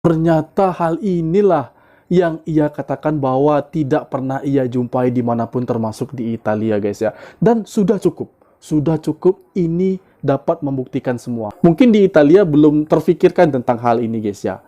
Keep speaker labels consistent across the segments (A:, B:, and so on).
A: Ternyata hal inilah yang ia katakan bahwa tidak pernah ia jumpai dimanapun termasuk di Italia guys ya. Dan sudah cukup ini dapat membuktikan semua. Mungkin di Italia belum terfikirkan tentang hal ini guys ya.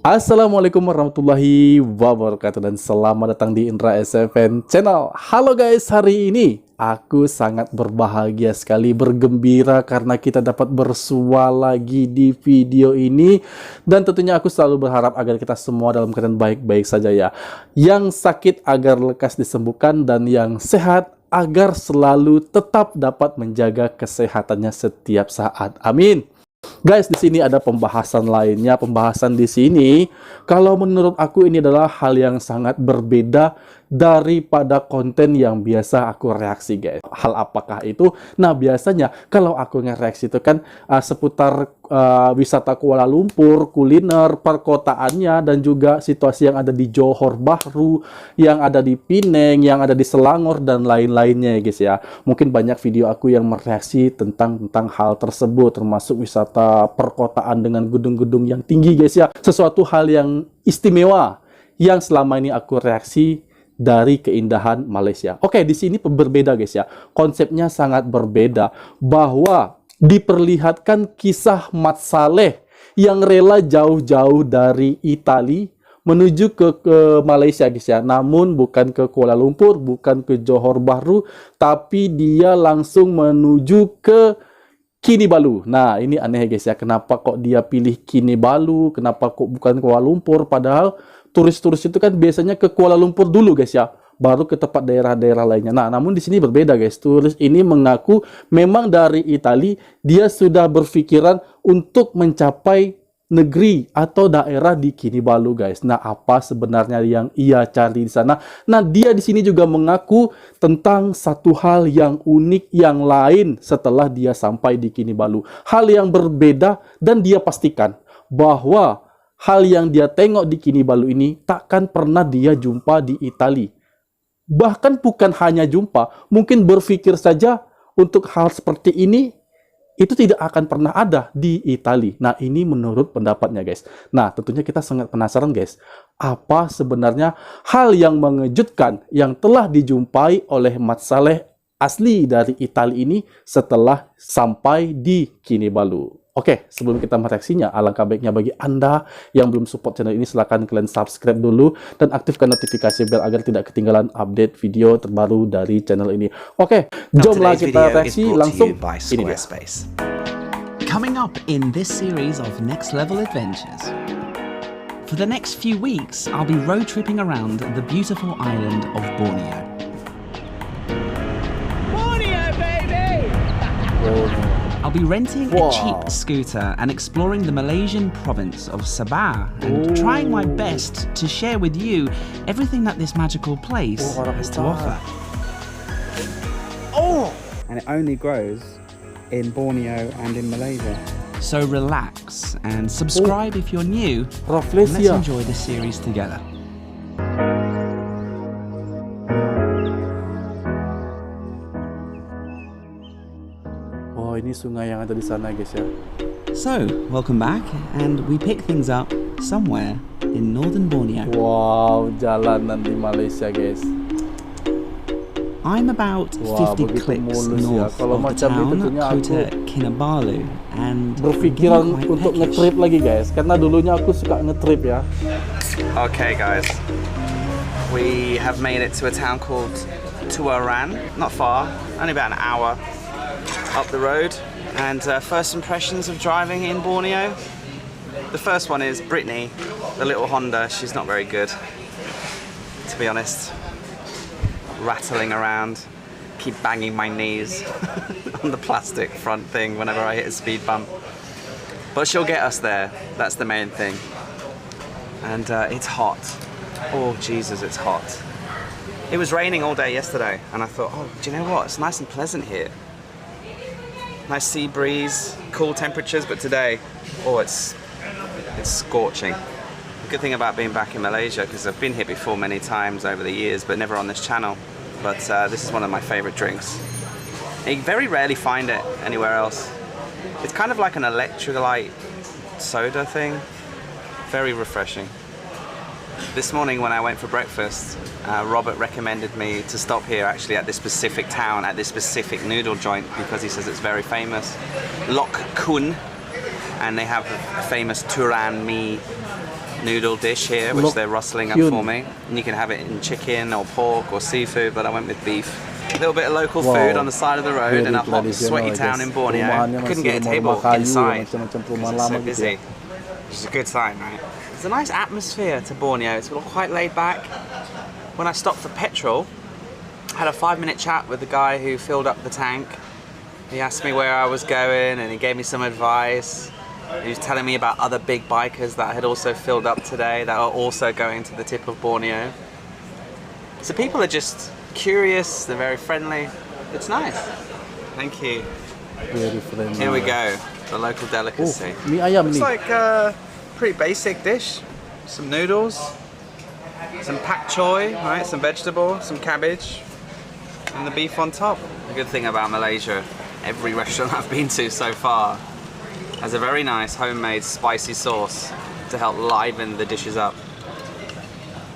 A: Assalamualaikum warahmatullahi wabarakatuh dan selamat datang di INDRA SFN channel. Halo guys, hari ini aku sangat berbahagia sekali, bergembira karena kita dapat bersua lagi di video ini. Dan tentunya aku selalu berharap agar kita semua dalam keadaan baik-baik saja ya. Yang sakit agar lekas disembuhkan dan yang sehat agar selalu tetap dapat menjaga kesehatannya setiap saat. Amin. Guys, di sini ada pembahasan lainnya. Pembahasan di sini, kalau menurut aku ini adalah hal yang sangat berbeda daripada konten yang biasa aku reaksi, guys. Hal apakah itu? Nah, biasanya kalau aku ngereaksi itu kan seputar wisata Kuala Lumpur, kuliner, perkotaannya, dan juga situasi yang ada di Johor Bahru, yang ada di Pineng, yang ada di Selangor, dan lain-lainnya, guys ya. Mungkin banyak video aku yang mereaksi tentang hal tersebut, termasuk wisata perkotaan dengan gedung-gedung yang tinggi, guys ya. Sesuatu hal yang istimewa yang selama ini aku reaksi dari keindahan Malaysia. Oke, di sini berbeda guys ya. Konsepnya sangat berbeda, bahwa diperlihatkan kisah Mat Saleh yang rela jauh-jauh dari Italia menuju ke Malaysia guys ya. Namun bukan ke Kuala Lumpur, bukan ke Johor Bahru, tapi dia langsung menuju ke Kinabalu. Nah, ini aneh guys ya. Kenapa kok dia pilih Kinabalu? Kenapa kok bukan Kuala Lumpur? Padahal turis-turis itu kan biasanya ke Kuala Lumpur dulu guys ya, baru ke tempat daerah-daerah lainnya. Nah, namun di sini berbeda guys. Turis ini mengaku memang dari Italia, dia sudah berpikiran untuk mencapai negeri atau daerah di Kinabalu guys. Nah, apa sebenarnya yang ia cari di sana? Nah, dia di sini juga mengaku tentang satu hal yang unik yang lain setelah dia sampai di Kinabalu. Hal yang berbeda, dan dia pastikan bahwa hal yang dia tengok di Kinabalu ini takkan pernah dia jumpa di Italia. Bahkan bukan hanya jumpa, mungkin berpikir saja untuk hal seperti ini itu tidak akan pernah ada di Italia. Nah, ini menurut pendapatnya guys. Nah, tentunya kita sangat penasaran guys, apa sebenarnya hal yang mengejutkan yang telah dijumpai oleh Mat Saleh asli dari Italia ini setelah sampai di Kinabalu. Oke, sebelum kita mereaksinya, alangkah baiknya bagi Anda yang belum support channel ini, silahkan kalian subscribe dulu dan aktifkan notifikasi bell agar tidak ketinggalan update video terbaru dari channel ini. Oke, jomlah kita reaksi langsung. Ini dia.
B: Coming up in this series of next level adventures. For the next few weeks, I'll be road tripping around the beautiful island of Borneo.
C: Borneo, baby!
B: I'll be renting a cheap scooter and exploring the Malaysian province of Sabah and trying my best to share with you everything that this magical place has to offer.
D: And it only grows in Borneo and in Malaysia.
B: So relax and subscribe if you're new, and let's enjoy this series together.
A: Oh, ini sungai yang ada di sana guys ya.
B: So, welcome back, and we pick things up somewhere in northern Borneo.
A: Wow, jalanan di Malaysia guys.
B: I'm about 50 clicks north of the town, Kota Kinabalu, and
A: berpikiran untuk ngetrip lagi guys, karena dulunya aku suka ngetrip ya.
E: Okay guys, we have made it to a town called Tuaran, not far, only about an hour up the road. And first impressions of driving in Borneo. The first one is Brittany, the little Honda. She's not very good, to be honest. Rattling around, keep banging my knees on the plastic front thing whenever I hit a speed bump. But she'll get us there, that's the main thing. And it's hot. Oh Jesus, it's hot. It was raining all day yesterday, and I thought, oh, do you know what? It's nice and pleasant here. Nice sea breeze, cool temperatures, but today, oh, it's scorching. Good thing about being back in Malaysia, because I've been here before many times over the years, but never on this channel. But this is one of my favorite drinks. And you very rarely find it anywhere else. It's kind of like an electrolyte soda thing. Very refreshing. This morning when I went for breakfast, Robert recommended me to stop here actually at this specific town, at this specific noodle joint, because he says it's very famous. Lok Kun, and they have a famous Turan mee noodle dish here, which they're rustling up for me. And you can have it in chicken or pork or seafood, but I went with beef. A little bit of local food on the side of the road in a hot, sweaty town in Borneo. Couldn't get a table inside because it's so busy. Which is a good sign, right? It's a nice atmosphere to Borneo. It's all quite laid back. When I stopped for petrol, I had a 5-minute chat with the guy who filled up the tank. He asked me where I was going and he gave me some advice. He was telling me about other big bikers that had also filled up today that are also going to the tip of Borneo. So people are just curious, they're very friendly. It's nice. Thank you.
A: Very friendly.
E: Here we go, the local delicacy.
A: Mie ayam
E: It's
A: nih.
E: like a pretty basic dish. Some noodles, some pak choy, right? Some vegetable, some cabbage, and the beef on top. The good thing about Malaysia, every restaurant I've been to so far has a very nice homemade spicy sauce to help liven the dishes up.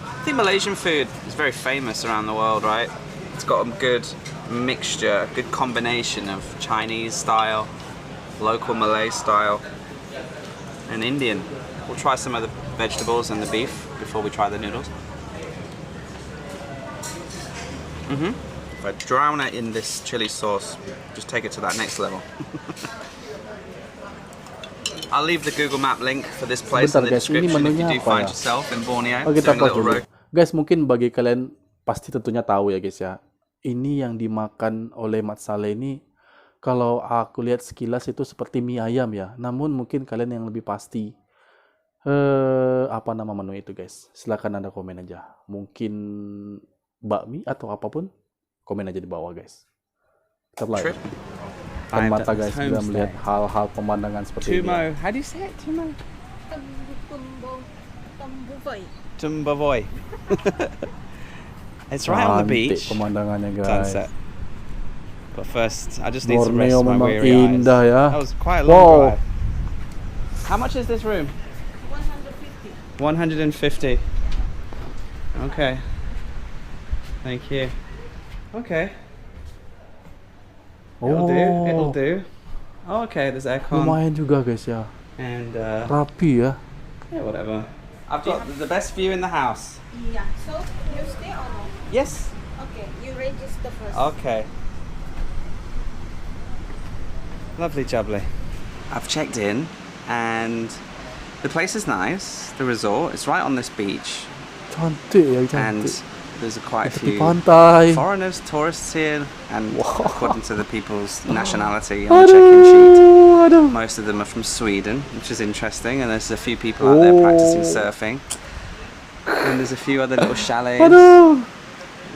E: I think Malaysian food is very famous around the world, right? It's got a good mixture, a good combination of Chinese style, local Malay style, and Indian. We'll try some of the vegetables and the beef before we try the noodles. If I drown it in this chili sauce, just take it to that next level. I'll leave the Google Map link for this place in the
A: Sebentar, guys. Ini
E: description if you
A: menunya
E: do
A: apa
E: find
A: ya?
E: yourself in Borneo
A: Oh, kita
E: doing a
A: pause
E: little
A: dulu.
E: road.
A: Guys, mungkin bagi kalian pasti tentunya tahu ya guys ya. Ini yang dimakan oleh Mat Saleh ini, kalau aku lihat sekilas itu seperti mie ayam ya. Namun mungkin kalian yang lebih pasti apa nama menu itu guys. Silakan Anda komen aja. Mungkin bakmi atau apapun, komen aja di bawah guys. Kita live.
E: Trip.
A: Depan mata guys, kita melihat hal-hal pemandangan seperti ini.
E: Tumo, how do you say it? Tumo? Tumbavoy. It's right on the
A: Cantik
E: beach.
A: pemandangannya guys.
E: Sunset. But first, I just need to
A: Borneo
E: rest my
A: memang
E: weary eyes.
A: indah ya.
E: That was quite a long drive. How much is this room? 150. Okay. Thank you. Okay. It'll do. It'll do. Oh, okay. There's aircon.
A: Lumayan juga guys ya.
E: And
A: Rapi ya.
E: yeah, whatever. I've got the best view in the house.
C: Yeah, so you stay or no?
E: Yes.
C: Okay, you register first.
E: Okay. Lovely jubbly. I've checked in and the place is nice. The resort, it's right on this beach.
A: Cantik ya,
E: And
A: cantik.
E: there's quite a
A: Tepi
E: few
A: pantai.
E: foreigners, tourists here, and
A: Wow.
E: according to the people's nationality on the check-in sheet,
A: Aduh.
E: most of them are from Sweden, which is interesting, and there's a few people out there practicing surfing. And there's a few other little chalets.
A: Aduh.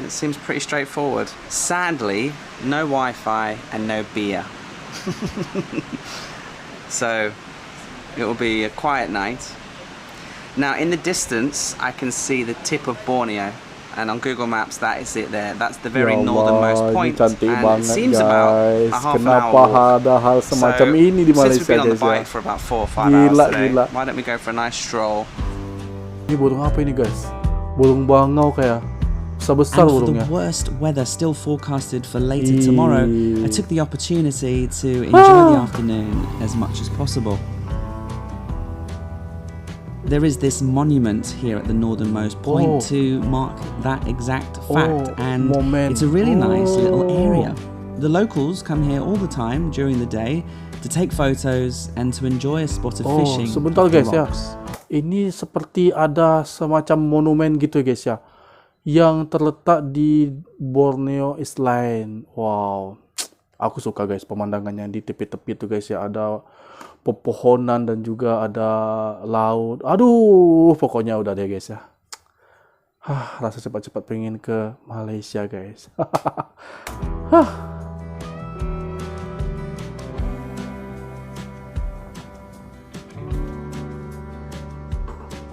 E: It seems pretty straightforward. Sadly, no Wi-Fi and no beer. So it will be a quiet night. Now in the distance I can see the tip of Borneo, and on Google Maps that is it there. That's the very
A: Ya
E: northernmost
A: Allah,
E: point,
A: ini cantik
E: and it
A: banget
E: seems
A: guys.
E: about a half an hour
A: Kenapa
E: walk.
A: ada hal semacam ini di
E: Since we've
A: Malaysia
E: been on the
A: guys ya?
E: bike for about 4 or 5
A: Gila,
E: hours today,
A: gila.
E: why don't we go for a nice stroll?
A: Ini burung apa ini guys? Burung bangau kayak besar-besar
B: And for
A: burungnya.
B: the worst weather still forecasted for later tomorrow, I took the opportunity to enjoy
A: Ah.
B: the afternoon as much as possible. There is this monument here at the northernmost point to mark that exact fact, and
A: momen.
B: it's a really nice little area. The locals come here all the time during the day to take photos and to enjoy a spot of fishing.
A: Sebentar
B: off the
A: guys ya.
B: rocks.
A: Ini seperti ada semacam monumen gitu guys ya, yang terletak di Borneo Island. Wow, aku suka guys pemandangannya di tepi-tepi itu guys ya. Ada pepohonan dan juga ada laut. Aduh, pokoknya udah deh guys ya. Rasa cepat-cepat pengen ke Malaysia guys.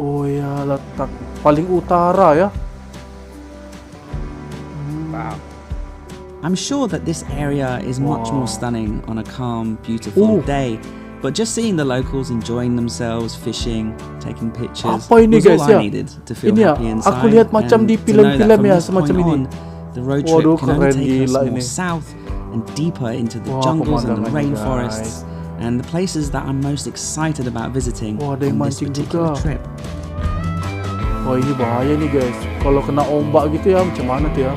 A: Oh ya, letak paling utara ya.
D: Wow.
B: I'm sure that this area is much more stunning on a calm, beautiful day. But just seeing the locals enjoying themselves, fishing, taking pictures
A: Apa ini
B: was
A: guys
B: all
A: ya?
B: I needed to feel
A: Ini ya,
B: happy inside.
A: aku lihat macam
B: and
A: di
B: to know that
A: film-film
B: from
A: ya
B: this
A: semacam
B: point
A: ini.
B: on, the road trip
A: Waduh,
B: can only
A: keren
B: take us
A: gila
B: more
A: ini.
B: south and deeper into the
A: Wah,
B: jungles and the
A: pemandangannya,
B: rainforests and the places that I'm most excited about visiting
A: Wah, ada yang
B: on this
A: mancing
B: particular
A: juga.
B: trip.
A: Wah, ini bahaya nih guys. Kalau kena ombak gitu ya, macam mana tuh ya?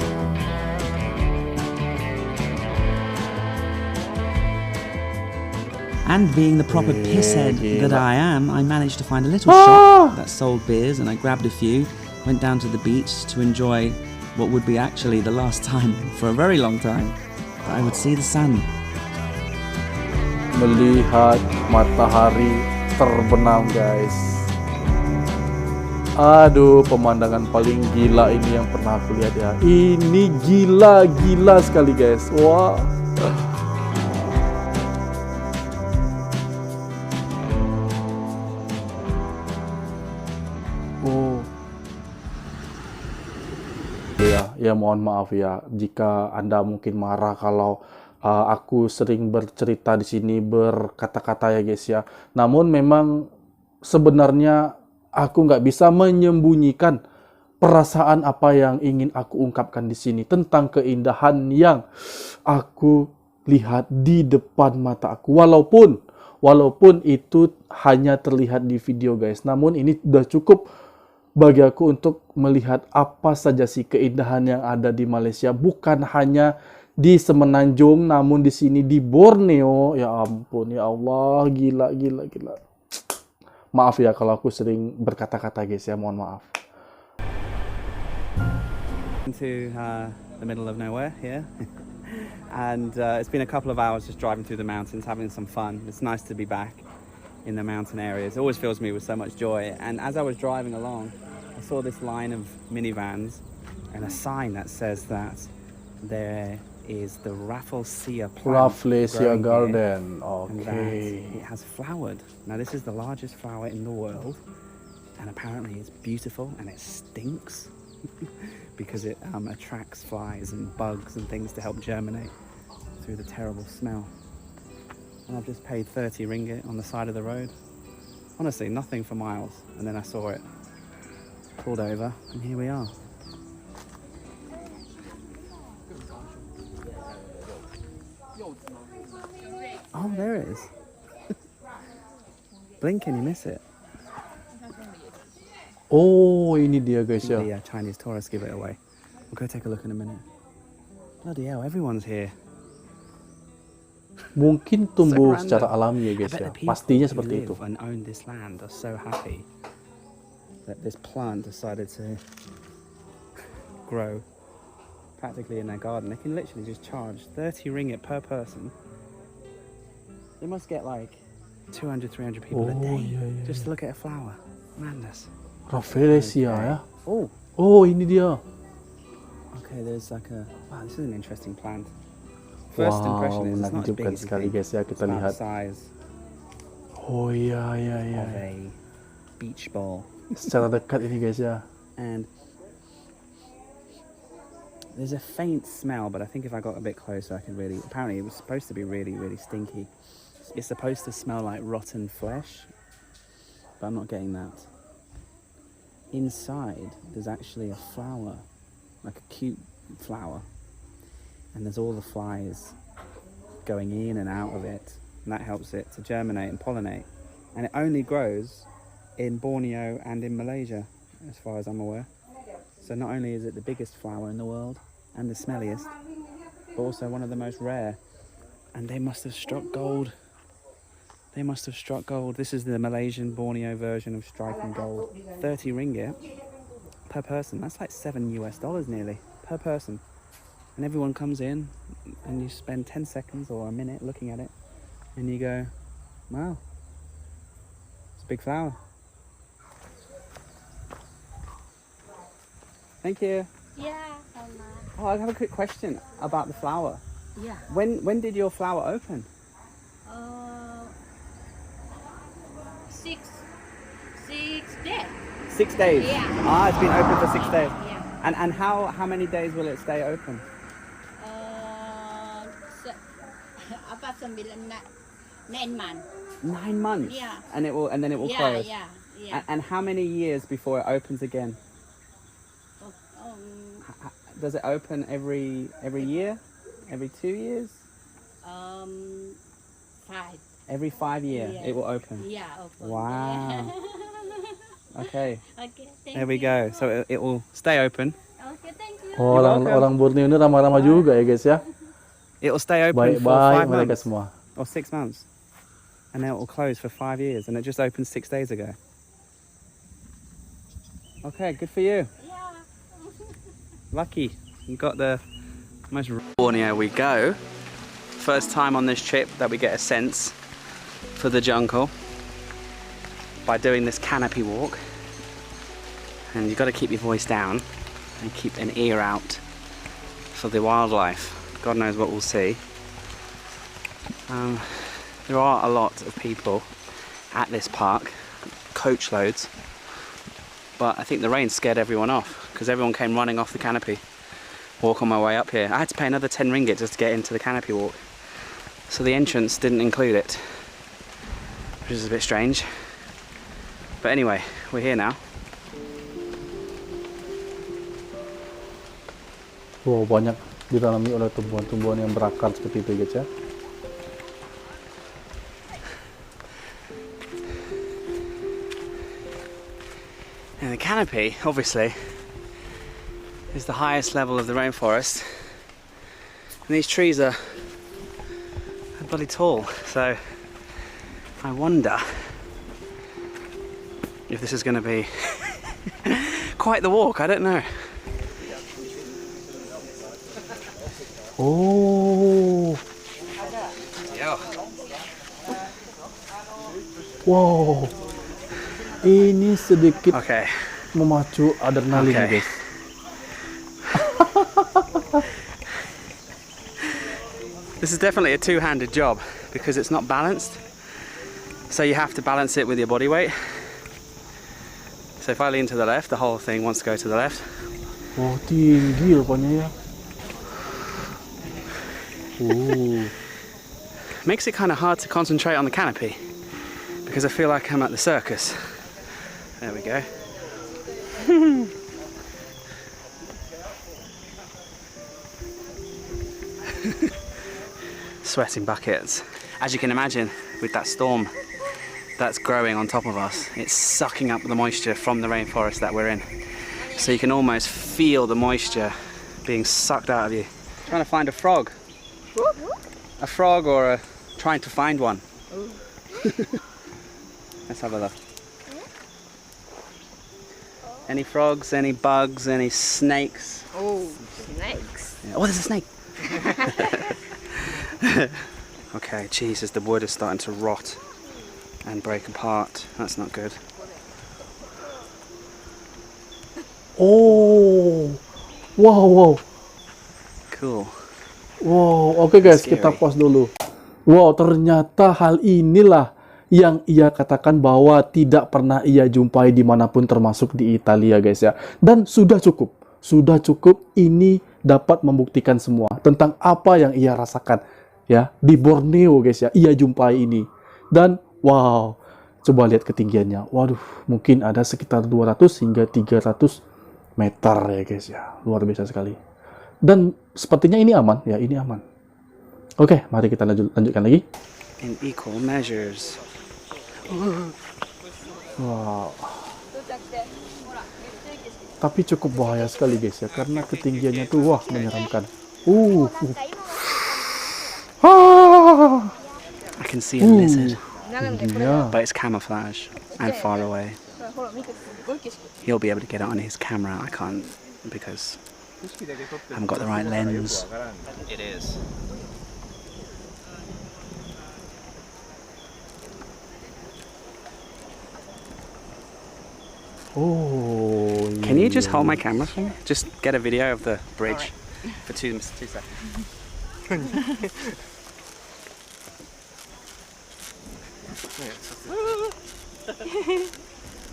B: And being the proper pisshead that
A: gila.
B: I am, I managed to find a little shop that sold beers, and I grabbed a few, went down to the beach to enjoy what would be actually the last time for a very long time that I would see the sun.
A: Melihat matahari terbenam guys. Aduh, pemandangan paling gila ini yang pernah aku lihat ya. Ini gila sekali guys. Wah. Oh. Ya mohon maaf ya jika Anda mungkin marah kalau aku sering bercerita di sini berkata-kata ya guys ya. Namun memang sebenarnya aku nggak bisa menyembunyikan perasaan apa yang ingin aku ungkapkan di sini tentang keindahan yang aku lihat di depan mata aku. Walaupun itu hanya terlihat di video guys. Namun ini udah cukup bagi aku untuk melihat apa saja sih keindahan yang ada di Malaysia, bukan hanya di Semenanjung, namun di sini di Borneo. Ya ampun, ya Allah, gila. Maaf ya kalau aku sering berkata-kata guys ya, mohon maaf.
D: Into the middle of nowhere here. And it's been a couple of hours just driving through the mountains, having some fun. It's nice to be back in the mountain areas. It always fills me with so much joy. And as I was driving along, I saw this line of minivans and a sign that says that there is the Rafflesia plant.
A: Rafflesia
D: growing here,
A: Garden.
D: and that
A: Okay.
D: it has flowered. Now this is the largest flower in the world, and apparently it's beautiful and it stinks because it attracts flies and bugs and things to help germinate through the terrible smell. And I've just paid 30 ringgit on the side of the road. Honestly, nothing for miles. And then I saw it, pulled over, and here we are. Oh, there it is. Blink and you miss it.
A: Oh, ini dia guys ya.
D: The Chinese tourists give it away. We'll go take a look in a minute. Bloody hell, everyone's here.
A: Mungkin tumbuh
D: So
A: secara
D: random.
A: alami ya
D: I
A: guys
D: bet
A: ya.
D: the people
A: Pastinya
D: who
A: seperti itu.
D: live and own this land are so happy that this plant decided to grow practically in their garden. They can literally just charge 30 ringgit per person. They must get like 200, 300 people a
A: Oh,
D: day
A: yeah, yeah,
D: just to look at a flower. Madness.
A: Rafflesia ya.
D: Oh,
A: Oh, ini dia.
D: okay, there's like a... Wow, this is an interesting plant. First
A: Wow,
D: impression is it's not as big
A: menakjubkan
D: as you
A: sekali
D: think.
A: guys ya, kita
D: It's about
A: lihat.
D: the size
A: Oh iya.
D: of a beach ball.
A: Secara dekat ini guys ya.
D: And there's a faint smell, but I think if I got a bit closer I could really... Apparently it was supposed to be really, really stinky. It's supposed to smell like rotten flesh, but I'm not getting that. Inside there's actually a flower, like a cute flower, and there's all the flies going in and out of it, and that helps it to germinate and pollinate. And it only grows in Borneo and in Malaysia, as far as I'm aware. So not only is it the biggest flower in the world and the smelliest, but also one of the most rare. And they must have struck gold. They must have struck gold. This is the Malaysian Borneo version of striking gold. 30 ringgit per person. That's like $7 nearly per person. And everyone comes in and you spend 10 seconds or a minute looking at it and you go, wow, it's a big flower. Thank you.
C: Yeah, sama.
D: Oh, I have a quick question about the flower.
C: Yeah.
D: When did your flower open?
C: 6 days.
D: 6 days.
C: Yeah.
D: Ah, it's been open for 6 days.
C: Yeah.
D: And how many days will it stay open?
C: Apa 9 months.
D: 9 months.
C: Yeah.
D: And then it will close.
C: Yeah.
D: And how many years before it opens again? Does it open every year? Every 2 years?
C: 5.
D: Every 5 years
C: Yeah.
D: it will open.
C: Yeah, open.
D: Wow. Okay.
C: Okay, thank
D: There we
C: you.
D: go. So it will stay open.
C: Okay, thank you.
A: Oh, orang Borneo ini ramah-ramah juga ya guys ya.
D: It will stay open for
A: Baik-baik
D: 5
A: mereka
D: months
A: semua.
D: or 6 months, and then it will close for 5 years. And it just opened 6 days ago. Okay, good for you.
C: Yeah.
D: Lucky. You got the most. Borneo we go. First time on this trip that we get a sense for the jungle by doing this canopy walk. And you've got to keep your voice down and keep an ear out for the wildlife. God knows what we'll see. There are a lot of people at this park, coach loads, but I think the rain scared everyone off because everyone came running off the canopy walk on my way up here. I had to pay another 10 ringgit just to get into the canopy walk, so the entrance didn't include it, which is a bit strange. But anyway, we're here now.
A: Wow, banyak ditanami oleh tumbuhan-tumbuhan yang berakar seperti itu guys ya.
D: And the canopy, obviously, is the highest level of the rainforest. And these trees are bloody tall, so I wonder if this is going to be quite the walk. I don't know.
A: Oh.
D: Yeah.
A: Wow. Ini sedikit
D: Okay.
A: memacu adrenalin
D: Okay.
A: guys.
D: This is definitely a two-handed job because it's not balanced. So you have to balance it with your body weight. So if I lean to the left, the whole thing wants to go to the left.
A: Wow, tinggi rupanya ya.
D: Makes it kind of hard to concentrate on the canopy because I feel like I'm at the circus. There we go. Sweating buckets. As you can imagine, with that storm that's growing on top of us, it's sucking up the moisture from the rainforest that we're in. So you can almost feel the moisture being sucked out of you. Trying to find a frog. A frog or trying to find one. Let's have a look. Any frogs, any bugs, any snakes?
C: Oh, snakes.
D: Yeah. Oh, there's a snake. Okay, Jesus, the wood is starting to rot and break apart. That's not good.
A: Oh. Wow.
D: Cool.
A: Wow, oke guys,
D: Scary.
A: kita pause dulu. Wow, ternyata hal inilah yang ia katakan bahwa tidak pernah ia jumpai dimanapun termasuk di Italia guys ya. Dan sudah cukup ini dapat membuktikan semua tentang apa yang ia rasakan ya di Borneo guys ya. Ia jumpai ini dan wow, coba lihat ketinggiannya. Waduh, mungkin ada sekitar 200 hingga 300 meter ya guys ya. Luar biasa sekali. Dan sepertinya ini aman ya, ini aman. Oke, mari kita lanjutkan lagi.
D: In equal measures.
A: Wow. Tapi cukup bahaya sekali guys ya, karena ketinggiannya tuh wah menyeramkan.
D: I can see a lizard,
A: Iya.
D: but it's camouflage and far away. He'll be able to get it on his camera. I can't because I haven't got the right lens. It is.
A: Oh.
D: Can you just hold my camera for me? Just get a video of the bridge for two seconds.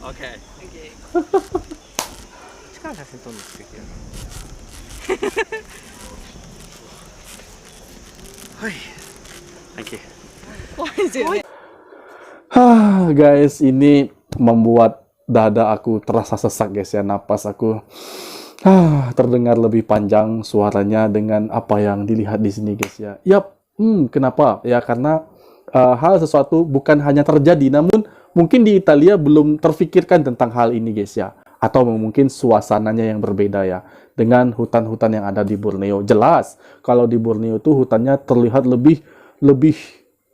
E: Okay.
C: Okay.
E: 力写真撮るの素敵だな。はい。Thank you.
A: Guys, ini membuat dada aku terasa sesak guys ya. Napas aku terdengar lebih panjang suaranya dengan apa yang dilihat di sini guys ya. Yap, kenapa? Ya karena hal sesuatu bukan hanya terjadi, namun mungkin di Italia belum terfikirkan tentang hal ini guys ya. Atau mungkin suasananya yang berbeda ya. Dengan hutan-hutan yang ada di Borneo. Jelas, kalau di Borneo tuh hutannya terlihat lebih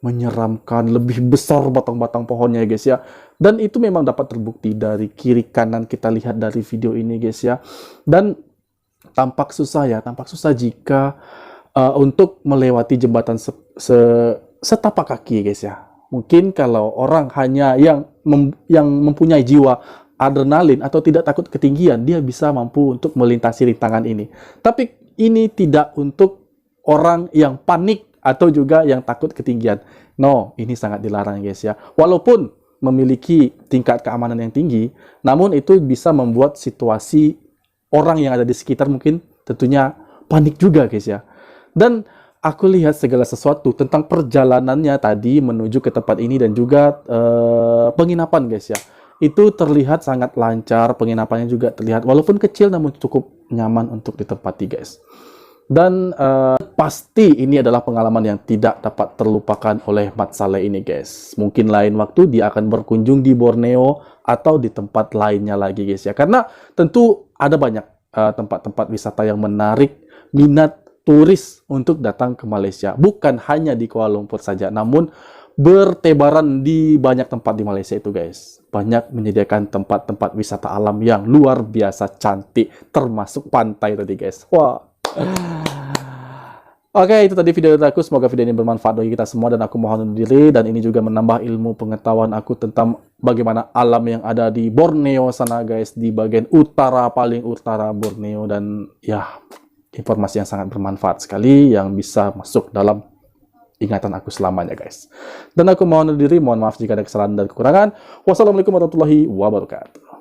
A: menyeramkan, lebih besar batang-batang pohonnya guys ya. Dan itu memang dapat terbukti dari kiri kanan kita lihat dari video ini guys ya. Dan tampak susah jika untuk melewati jembatan setapak kaki guys ya. Mungkin kalau orang hanya yang mempunyai jiwa adrenalin atau tidak takut ketinggian, dia bisa mampu untuk melintasi rintangan ini. Tapi ini tidak untuk orang yang panik atau juga yang takut ketinggian. No, ini sangat dilarang guys ya. Walaupun memiliki tingkat keamanan yang tinggi, namun itu bisa membuat situasi orang yang ada di sekitar mungkin tentunya panik juga guys ya. Dan aku lihat segala sesuatu tentang perjalanannya tadi menuju ke tempat ini dan juga penginapan guys ya. Itu terlihat sangat lancar, penginapannya juga terlihat walaupun kecil namun cukup nyaman untuk ditempati guys. Dan pasti ini adalah pengalaman yang tidak dapat terlupakan oleh Mat Saleh ini guys. Mungkin lain waktu dia akan berkunjung di Borneo atau di tempat lainnya lagi guys ya. Karena tentu ada banyak tempat-tempat wisata yang menarik minat turis untuk datang ke Malaysia. Bukan hanya di Kuala Lumpur saja, namun bertebaran di banyak tempat di Malaysia itu guys. Banyak menyediakan tempat-tempat wisata alam yang luar biasa cantik, termasuk pantai tadi guys. Wah. Oke, itu tadi video dari aku. Semoga video ini bermanfaat bagi kita semua dan aku mohon undur diri, dan ini juga menambah ilmu pengetahuan aku tentang bagaimana alam yang ada di Borneo sana guys, di bagian utara, paling utara Borneo, dan ya informasi yang sangat bermanfaat sekali yang bisa masuk dalam ingatan aku selamanya guys. Dan aku mohon undur diri, mohon maaf jika ada kesalahan dan kekurangan. Wassalamualaikum warahmatullahi wabarakatuh.